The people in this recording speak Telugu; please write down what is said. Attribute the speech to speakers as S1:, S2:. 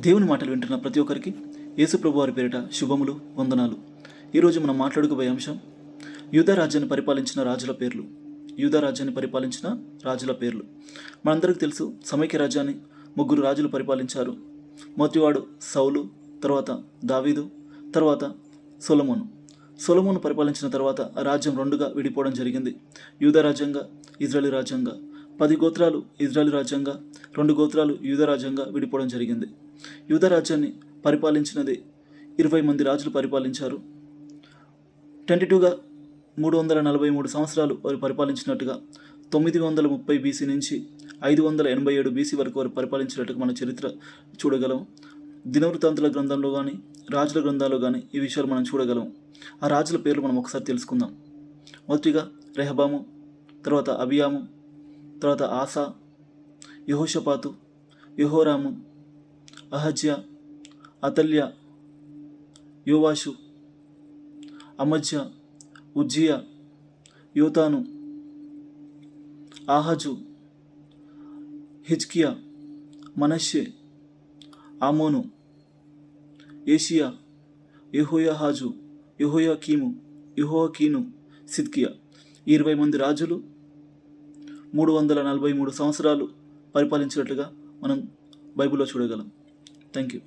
S1: దేవుని మాటలు వింటున్న ప్రతి ఒక్కరికి యేసు ప్రభు వారి పేరిట శుభములు, వందనాలు. ఈరోజు మనం మాట్లాడుకోబోయే అంశం యూదా రాజ్యాన్ని పరిపాలించిన రాజుల పేర్లు. యూదా రాజ్యాన్ని పరిపాలించిన రాజుల పేర్లు. మనందరికీ తెలుసు, సమైక్య రాజ్యాన్ని 3 రాజులు పరిపాలించారు. మొదటివాడు సౌలు, తర్వాత దావీదు, తర్వాత సొలొమోను. సొలొమోను పరిపాలించిన తర్వాత ఆ రాజ్యం 2గా విడిపోవడం జరిగింది. యూదా రాజ్యంగా, ఇజ్రాయేలు రాజ్యంగా. 10 గోత్రాలు ఇజ్రాయేలు రాజ్యంగా, 2 గోత్రాలు యూదా రాజ్యంగా విడిపోవడం జరిగింది. యూదా రాజ్యాన్ని పరిపాలించినది 20 మంది రాజులు పరిపాలించారు. 22గా 343 సంవత్సరాలు వారు పరిపాలించినట్టుగా, 930 బీసీ నుంచి 587 బీసీ వరకు వారు పరిపాలించినట్టుగా మన చరిత్ర చూడగలం. దినవృత్తాంతుల గ్రంథంలో కానీ, రాజుల గ్రంథాల్లో కానీ ఈ విషయాలు మనం చూడగలం. ఆ రాజుల పేర్లు మనం ఒకసారి తెలుసుకుందాం. మొదటిగా రెహబాము, తర్వాత అబియాము, తర్వాత ఆసా, యెహోషపాతు, యెహోరాము, అహజ్యా, అతల్యా, యోవాషు, అమజ్యా, ఉజ్జియా, యోతాను, ఆహజు, హిజ్కియా, మనష్షే, ఆమోను, ఏషియా, యెహోయాహాజు, యెహోయాకీము, యెహోయాకీను, సిద్కియా. ఈ 20 మంది రాజులు 343 సంవత్సరాలు పరిపాలించినట్లుగా మనం బైబిల్లో చూడగలం. Thank you.